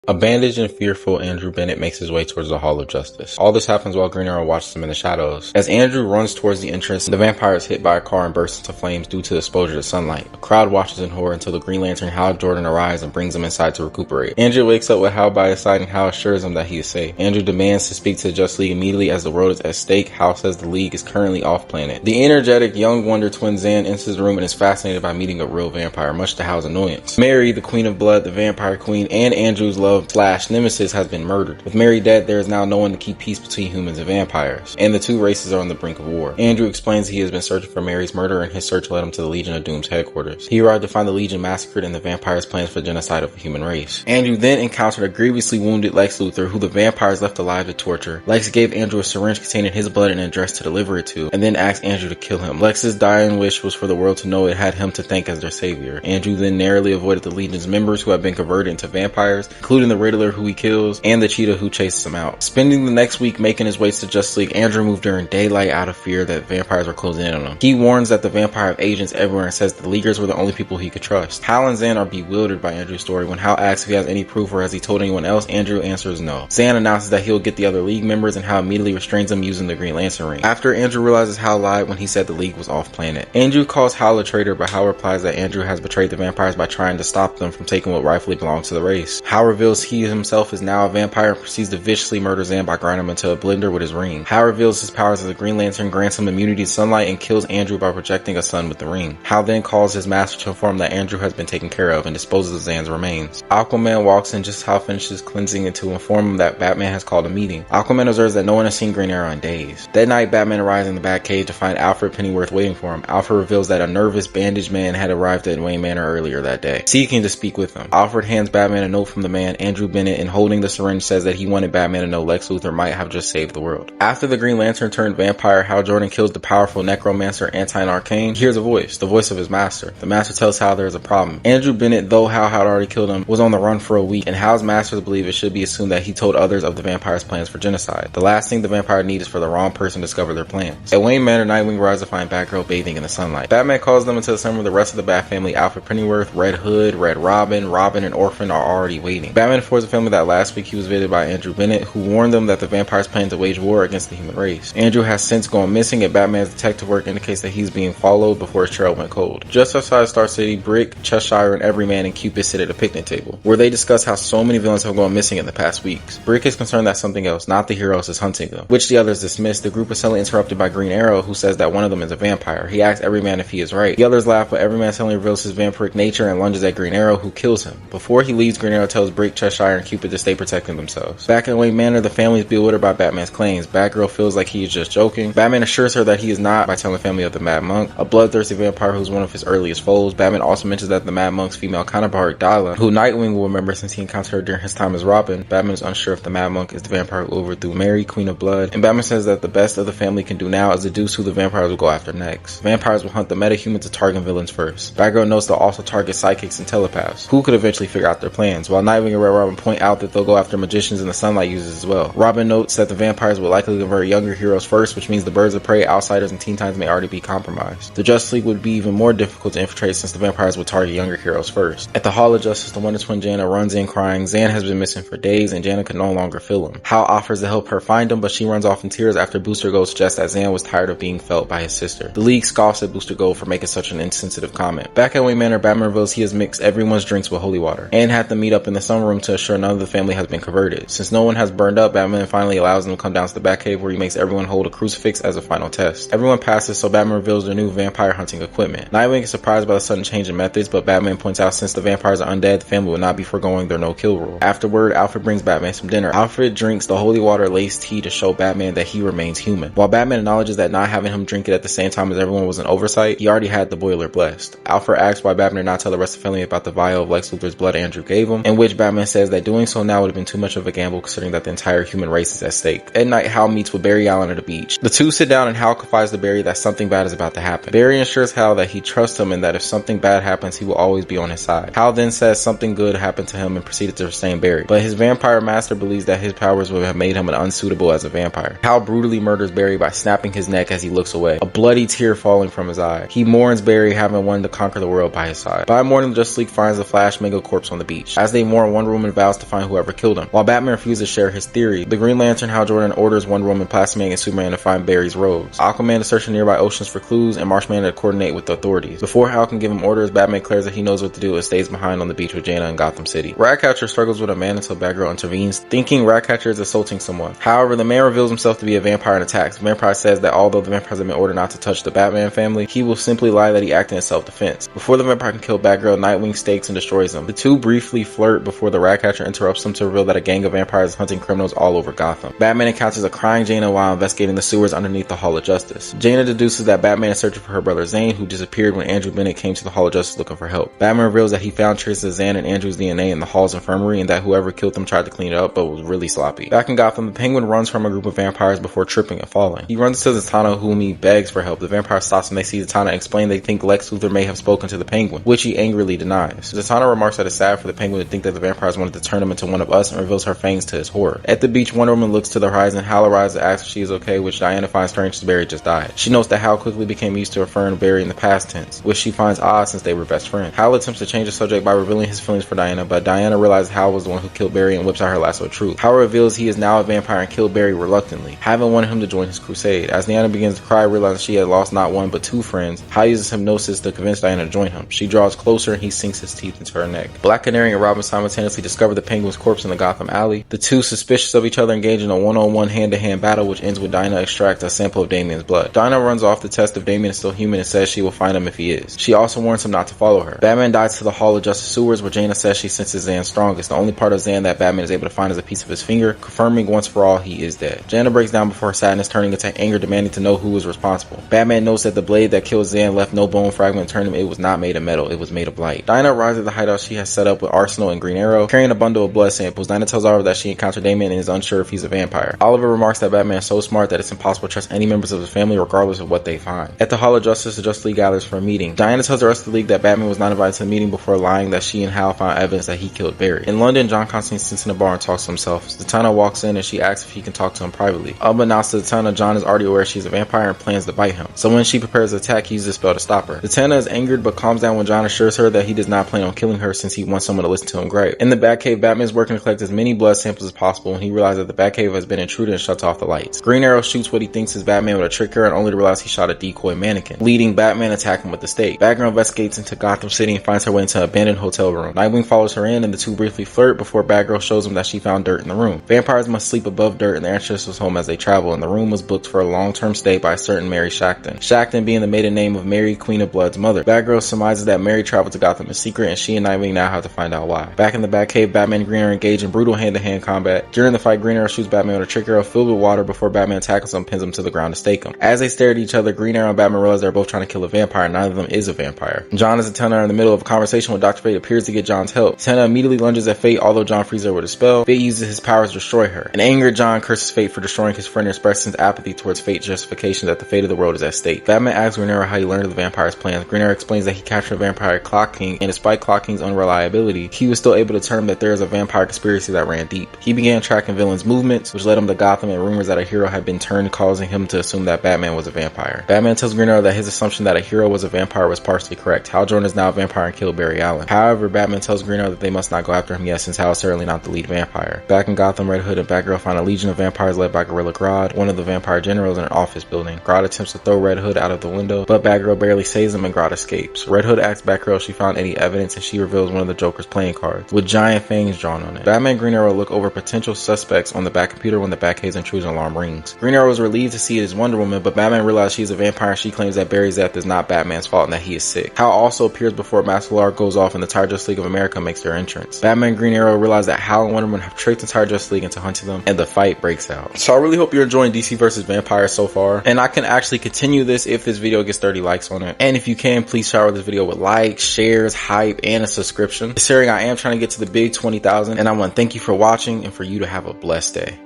A bandaged and fearful Andrew Bennett makes his way towards the Hall of Justice. All this happens while Green Arrow watches him in the shadows. As Andrew runs towards the entrance, the vampire is hit by a car and bursts into flames due to exposure to sunlight. A crowd watches in horror until the Green Lantern Hal Jordan arrives and brings him inside to recuperate. Andrew wakes up with Hal by his side and Hal assures him that he is safe. Andrew demands to speak to the Justice League immediately as the world is at stake. Hal says the League is currently off planet. The energetic young Wonder Twin Zan enters the room and is fascinated by meeting a real vampire, much to Hal's annoyance. Mary, the Queen of Blood, the Vampire Queen, and Andrew's love/nemesis has been murdered. With Mary dead, there is now no one to keep peace between humans and vampires, and the two races are on the brink of war. Andrew explains he has been searching for Mary's murder, and his search led him to the Legion of Doom's headquarters. He arrived to find the Legion massacred and the vampires' plans for genocide of the human race. Andrew then encountered a grievously wounded Lex Luthor, who the vampires left alive to torture. Lex gave Andrew a syringe containing his blood and an address to deliver it to, and then asked Andrew to kill him. Lex's dying wish was for the world to know it had him to thank as their savior. Andrew then narrowly avoided the Legion's members who have been converted into vampires, including the Riddler who he kills, and the Cheetah who chases him out. Spending the next week making his way to Justice League, Andrew moved during daylight out of fear that vampires were closing in on him. He warns that the vampire have agents everywhere and says the Leaguers were the only people he could trust. Hal and Zan are bewildered by Andrew's story. When Hal asks if he has any proof or has he told anyone else, Andrew answers no. Zan announces that he'll get the other League members and Hal immediately restrains them using the Green Lantern ring. After Andrew realizes Hal lied when he said the League was off planet. Andrew calls Hal a traitor, but Hal replies that Andrew has betrayed the vampires by trying to stop them from taking what rightfully belongs to the race. Hal reveals he himself is now a vampire and proceeds to viciously murder Zan by grinding him into a blender with his ring. Hal reveals his powers as a Green Lantern, grants him immunity to sunlight, and kills Andrew by projecting a sun with the ring. Hal then calls his master to inform that Andrew has been taken care of and disposes of Zan's remains. Aquaman walks in just as Hal finishes cleansing and to inform him that Batman has called a meeting. Aquaman observes that no one has seen Green Arrow in days. That night, Batman arrives in the Batcave to find Alfred Pennyworth waiting for him. Alfred reveals that a nervous, bandaged man had arrived at Wayne Manor earlier that day, seeking to speak with him. Alfred hands Batman a note from the man, Andrew Bennett, and holding the syringe says that he wanted Batman to know Lex Luthor might have just saved the world. After the Green Lantern turned vampire, Hal Jordan kills the powerful necromancer Anti Arcane. He hears a voice, the voice of his master. The master tells Hal there is a problem. Andrew Bennett, though Hal had already killed him, was on the run for a week, and Hal's masters believe it should be assumed that he told others of the vampire's plans for genocide. The last thing the vampire needs is for the wrong person to discover their plans. At Wayne Manor, Nightwing arrives to find Batgirl bathing in the sunlight. Batman calls them into the summer. The rest of the Bat family, Alfred Pennyworth, Red Hood, Red Robin, and Orphan, are already waiting. Batman informs the family that last week he was visited by Andrew Bennett, who warned them that the vampires plan to wage war against the human race. Andrew has since gone missing, and Batman's detective work indicates that he's being followed before his trail went cold. Just outside Star City, Brick, Cheshire, and Everyman and Cupid sit at a picnic table, where they discuss how so many villains have gone missing in the past weeks. Brick is concerned that something else, not the heroes, is hunting them, which the others dismiss. The group is suddenly interrupted by Green Arrow, who says that one of them is a vampire. He asks Everyman if he is right. The others laugh, but Everyman suddenly reveals his vampiric nature and lunges at Green Arrow, who kills him. Before he leaves, Green Arrow tells Brick, Cheshire, and Cupid to stay protecting themselves. Back in Wayne Manor, the family is bewildered by Batman's claims. Batgirl feels like he is just joking. Batman assures her that he is not by telling the family of the Mad Monk, a bloodthirsty vampire who's one of his earliest foes. Batman also mentions that the Mad Monk's female counterpart, Dala, who Nightwing will remember since he encountered her during his time as Robin. Batman is unsure if the Mad Monk is the vampire who overthrew Mary, Queen of Blood, and Batman says that the best of the family can do now is deduce who the vampires will go after next. Vampires will hunt the metahumans to target villains first. Batgirl notes they'll also target psychics and telepaths, who could eventually figure out their plans, while Nightwing and Red Robin point out that they'll go after magicians and the sunlight users as well. Robin notes that the vampires will likely convert younger heroes first, which means the birds of prey, outsiders, and Teen Titans may already be compromised. The Justice League would be even more difficult to infiltrate since the vampires would target younger heroes first. At the Hall of Justice, the Wonder Twin Jana runs in crying. Zan has been missing for days, and Jana can no longer feel him. Hal offers to help her find him, but she runs off in tears after Booster Gold suggests that Zan was tired of being felt by his sister. The League scoffs at Booster Gold for making such an insensitive comment. Back at Wayne Manor, Batman reveals he has mixed everyone's drinks with holy water, and had them meet up in the sun room to assure none of the family has been converted. Since no one has burned up, Batman finally allows them to come down to the Batcave, where he makes everyone hold a crucifix as a final test. Everyone passes, so Batman reveals their new vampire hunting equipment. Nightwing is surprised by the sudden change in methods, but Batman points out since the vampires are undead, the family will not be foregoing their no-kill rule. Afterward, Alfred brings Batman some dinner. Alfred drinks the holy water-laced tea to show Batman that he remains human. While Batman acknowledges that not having him drink it at the same time as everyone was an oversight, he already had the boiler blessed. Alfred asks why Batman did not tell the rest of the family about the vial of Lex Luthor's blood Andrew gave him, in which Batman says that doing so now would have been too much of a gamble considering that the entire human race is at stake. At night, Hal meets with Barry Allen at the beach. The two sit down and Hal confides to Barry that something bad is about to happen. Barry assures Hal that he trusts him and that if something bad happens, he will always be on his side. Hal then says something good happened to him and proceeded to restrain Barry, but his vampire master believes that his powers would have made him unsuitable as a vampire. Hal brutally murders Barry by snapping his neck as he looks away, a bloody tear falling from his eye. He mourns Barry having won to conquer the world by his side. By morning, the Justice League finds the Flash Mega Corpse on the beach. As they mourn, Wonder Woman vows to find whoever killed him. While Batman refuses to share his theory, the Green Lantern Hal Jordan orders Wonder Woman, Plastic Man, and Superman to find Barry's robes. Aquaman is searching nearby oceans for clues, and Marshman to coordinate with the authorities. Before Hal can give him orders, Batman declares that he knows what to do and stays behind on the beach with Jana in Gotham City. Ratcatcher struggles with a man until Batgirl intervenes, thinking Ratcatcher is assaulting someone. However, the man reveals himself to be a vampire and attacks. The vampire says that although the vampires have been ordered not to touch the Batman family, he will simply lie that he acted in self-defense. Before the vampire can kill Batgirl, Nightwing stakes and destroys him. The two briefly flirt before the Ratcatcher interrupts them to reveal that a gang of vampires is hunting criminals all over Gotham. Batman encounters a crying Jana while investigating the sewers underneath the Hall of Justice. Jana deduces that Batman is searching for her brother Zane, who disappeared when Andrew Bennett came to the Hall of Justice looking for help. Batman reveals that he found traces of Zan and Andrew's DNA in the Hall's infirmary and that whoever killed them tried to clean it up but was really sloppy. Back in Gotham, the Penguin runs from a group of vampires before tripping and falling. He runs to Zatanna, whom he begs for help. The vampire stops when they see Zatanna and explain they think Lex Luthor may have spoken to the Penguin, which he angrily denies. Zatanna remarks that it's sad for the Penguin to think that the vampires wanted to turn him into one of us and reveals her fangs to his horror. At the beach, Wonder Woman looks to the horizon. Hal arrives and asks if she is okay, which Diana finds strange since Barry just died. She notes that Hal quickly became used to referring to Barry in the past tense, which she finds odd since they were best friends. Hal attempts to change the subject by revealing his feelings for Diana, but Diana realizes Hal was the one who killed Barry and whips out her lasso of truth. Hal reveals he is now a vampire and killed Barry reluctantly, having wanted him to join his crusade. As Diana begins to cry, realizing she had lost not one but two friends, Hal uses hypnosis to convince Diana to join him. She draws closer and he sinks his teeth into her neck. Black Canary and Robin simultaneously discover the Penguin's corpse in the Gotham alley. The two, suspicious of each other, engage in a one-on-one hand-to-hand battle, which ends with Diana extracts a sample of Damian's blood. Diana runs off to test if Damian is still human and says she will find him if he is. She also warns him not to follow her. Batman dives to the Hall of Justice sewers where Jana says she senses Zan's strongest. The only part of Zan that Batman is able to find is a piece of his finger, confirming once for all he is dead. Jana breaks down before her sadness turning into anger, demanding to know who was responsible. Batman notes that the blade that killed Zan left no bone fragment, turning him it was not made of metal, it was made of light. Diana arrives at the hideout she has set up with Arsenal and Green Arrow, carrying a bundle of blood samples. Diana tells Oliver that she encountered Damian and is unsure if he's a vampire. Oliver remarks that Batman is so smart that it's impossible to trust any members of his family regardless of what they find. At the Hall of Justice, the Justice League gathers for a meeting. Diana tells the rest of the League that Batman was not invited to the meeting before lying that she and Hal found evidence that he killed Barry. In London, John Constantine sits in a bar and talks to himself. Zatanna walks in and she asks if he can talk to him privately. Unbeknownst to Zatanna, John is already aware she's a vampire and plans to bite him. So when she prepares to attack, he uses a spell to stop her. Zatanna is angered but calms down when John assures her that he does not plan on killing her since he wants someone to listen to him gripe. In the Batcave, Batman is working to collect as many blood samples as possible when he realizes that the Batcave has been intruded and shuts off the lights. Green Arrow shoots what he thinks is Batman with a trick her and only to realize he shot a decoy mannequin, leading Batman to attack him with the stake. Batgirl investigates into Gotham City and finds her way into an abandoned hotel room. Nightwing follows her in and the two briefly flirt before Batgirl shows him that she found dirt in the room. Vampires must sleep above dirt and their ancestors' home as they travel, and the room was booked for a long-term stay by a certain Mary Shacton. Shacton being the maiden name of Mary, Queen of Blood's mother. Batgirl surmises that Mary traveled to Gotham in secret and she and Nightwing now have to find out why. Back in the Batcave, Batman and Green Arrow engage in brutal hand-to-hand combat. During the fight, Green Arrow shoots Batman with a trick arrow filled with water before Batman tackles him and pins him to the ground to stake him. As they stare at each other, Green Arrow and Batman realize they're both trying to kill a vampire and neither of them is a vampire. John and Zatanna are in the middle of a conversation when Dr. Fate appears to get John's help. Zatanna immediately lunges at Fate, although John frees her with a spell. Fate uses his powers to destroy her. In anger, John curses Fate for destroying his friend and expresses his apathy towards Fate's justification that the fate of the world is at stake. Batman asks Green Arrow how he learned of the vampire's plans. Green Arrow explains that he captured a vampire Clock King, and despite Clock King's unreliability, he was still able to determine that there is a vampire conspiracy that ran deep. He began tracking villains' movements, which led him to Gotham and rumors that a hero had been turned, causing him to assume that Batman was a vampire. Batman tells Green Arrow that his assumption that a hero was a vampire was partially correct. Hal Jordan is now a vampire and killed Barry Allen. However, Batman tells Green Arrow that they must not go after him yet since Hal is certainly not the lead vampire. Back in Gotham, Red Hood and Batgirl find a legion of vampires led by Gorilla Grodd, one of the vampire generals, in an office building. Grodd attempts to throw Red Hood out of the window, but Batgirl barely saves him and Grodd escapes. Red Hood asks Batgirl if she found any evidence and she reveals one of the Joker's playing cards, with giant fangs drawn on it. Batman and Green Arrow look over potential suspects on the Batcomputer when the Batcave's intrusion alarm rings. Green Arrow is relieved to see it as Wonder Woman, but Batman realizes she's a vampire and she claims that Barry's death is not Batman's fault and that he is sick. Hal also appears before Master Alarm goes off and the entire Justice League of America makes their entrance. Batman and Green Arrow realize that Hal and Wonder Woman have tricked the entire Justice League into hunting them, and the fight breaks out. So I really hope you're enjoying DC vs. Vampires so far, and I can actually continue this if this video gets 30 likes on it. And if you can, please shower this video with likes, shares, hype, and a subscription. Considering I am trying to get to the big 20,000, and I want to thank you for watching and for you to have a blessed day.